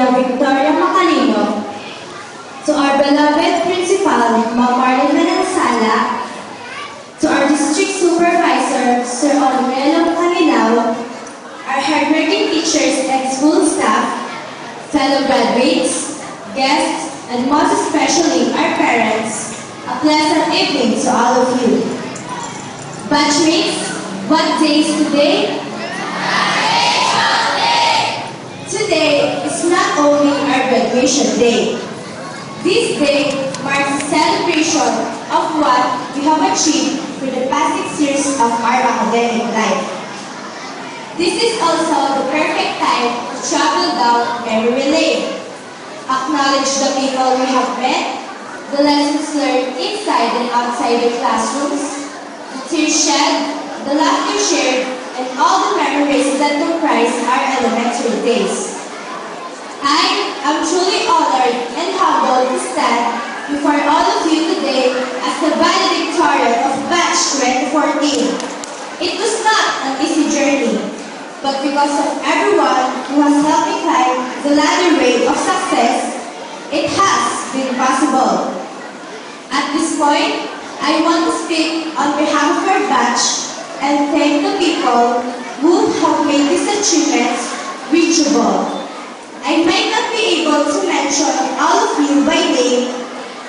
Maria Victoria Macalino, to our beloved Principal, Ma'am Marlene Manansala, to our District Supervisor, Sir Olmelo Canilao, our hardworking teachers and school staff, fellow graduates, guests, and most especially our parents, a pleasant evening to all of you. Batchmates, what day is today? Today is not only our graduation day. This day marks a celebration of what we have achieved for the past 6 years of our academic life. This is also the perfect time to travel down memory lane, acknowledge the people we have met, the lessons learned inside and outside the classrooms, the tears shed, the laughter shared, and all the memories that comprise our elementary days. I am truly honored and humbled to stand before all of you today as the valedictorian of Batch 2014. It was not an easy journey, but because of everyone who has helped me climb the ladder way of success, it has been possible. At this point, I want to speak on behalf of our batch and thank the people who have made these achievements reachable. I might not be able to mention all of you by name,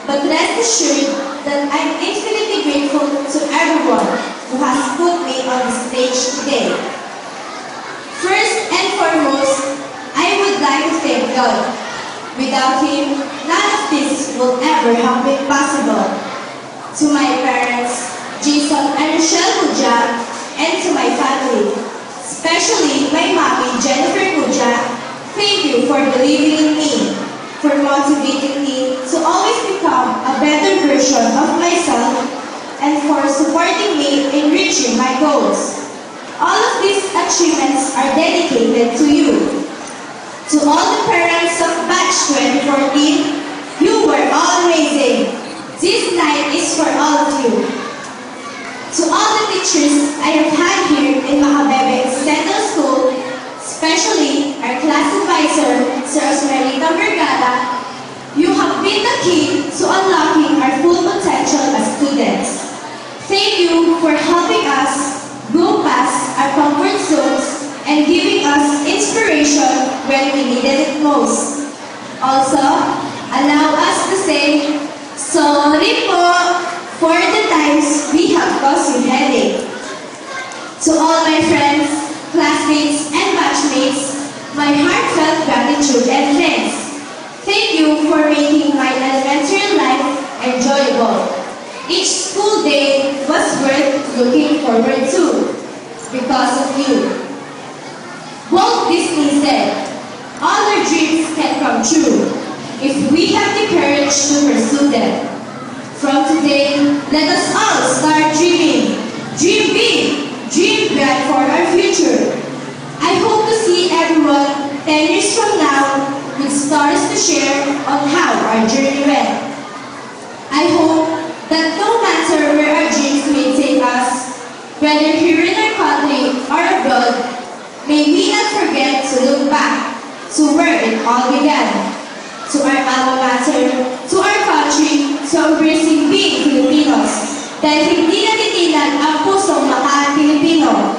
but rest assured that I'm infinitely grateful to everyone who has put me on the stage today. First and foremost, I would like to thank God. Without Him, none of this would ever have been possible. To my parents, Jason and Rochelle Muja, and to my family, especially my mommy, Jennifer Muja, thank you for believing in me, for motivating me to always become a better version of myself, and for supporting me in reaching my goals. All of these achievements are dedicated to you. To all the parents of Batch 2014, you were all amazing. This night is for all of you. To all the teachers I have had here in Macabebe Central School, especially our class advisor, Sir Osmerita Vergara, you have been the key to unlocking our full potential as students. Thank you for helping us go past our comfort zones and giving us inspiration when we needed it most. Also, allow us to say, sorry po for the times we have caused you headache. To all my friends, classmates, and batchmates, my heartfelt gratitude and thanks. Thank you for making my elementary life enjoyable. Each school day was worth looking forward to because of you. Walt Disney said, all our dreams can come true if we have the courage to pursue them. From today, let us all start dreaming. Dream big, dream bright for our future. I hope to see everyone 10 years from now with stories to share on how our journey went. I hope that no matter where our dreams may take us, whether here in our country or abroad, may we not forget to look back to where it all began. To our alma mater, to our country, to embracing being Filipinos, dahil hindi natitinan ang pusong mga Pilipino.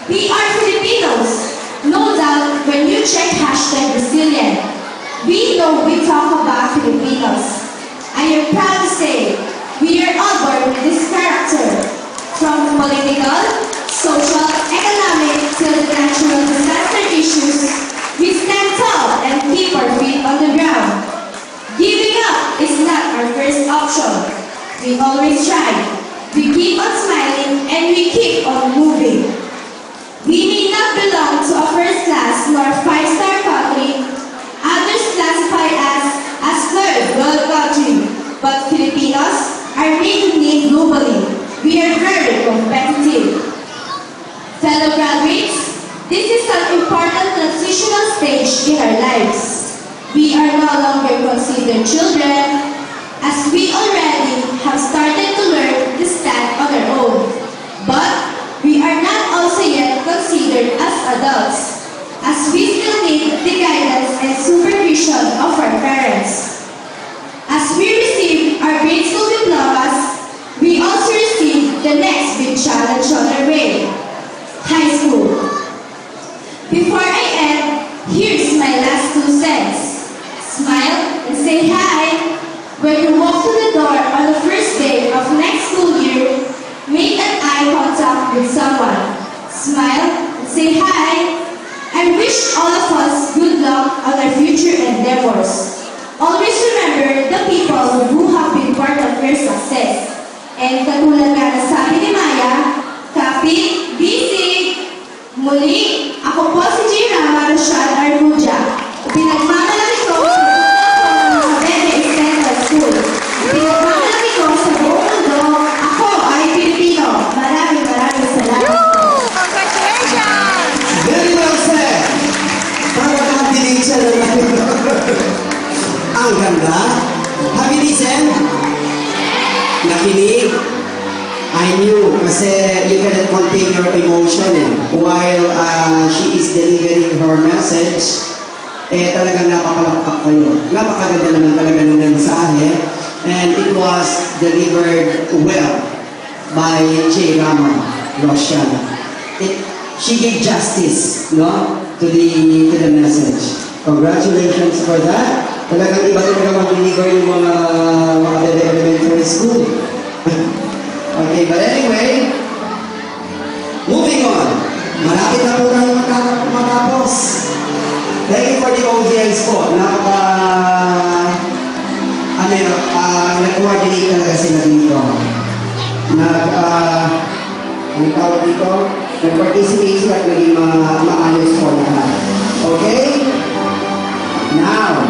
We are Filipinos. No doubt when you check #Brazilian, we know we talk about Filipinos. I am proud to say, we are all born with this character. From political, social, economic, to the natural disaster issues, we stand tall and keep our feet on the ground. Giving up is not our first option. We always try. We keep on smiling and we keep on moving. We may not belong to a first class nor five-star country. Others classify us as third world country. But Filipinos are made to name globally. We are very competitive. Fellow graduates, this is an important transitional stage in our lives. We are no longer considered children, as we already have started to learn to stand on our own. But we are not also yet considered as adults, as we still need the guidance and supervision my last 2 cents. Smile and say hi. When you walk to the door on the first day of next school year, make an eye contact with someone. Smile and say hi. I wish all of us good luck on our future endeavors. Always remember the people who have been part of your success. And katulad nga na sabi ni Maya, kapit, busy. Muli, ako po si Gina Marushan Arguja. Pinagmamalaki ko sa Bebe Central School. Pinagmamalaki ko sa buong mundo. Ako ay Pilipino. Maraming salamat. Congratulations! Very well said. Pagkakapinig siya naman. Ang ganda. Have you listened? Nakinig? I knew kasi you cannot contain your emotion while she is delivering her message. Talagang napapalakpak kayo. Napakaganda naman talaga ng mensahe. And it was delivered well by J. Rama Roshan. She gave justice, no, to the message. Congratulations for that. Talagang iba talaga mag-deliver yung mga elementary school. Okay, but anyway, moving on. Malapit na po tayo matapos. Thank you for the audience po. Nag-coordinate talaga sila dito. Ang tawag dito, nag-participate sila at naging maayos po lahat. Okay? Now,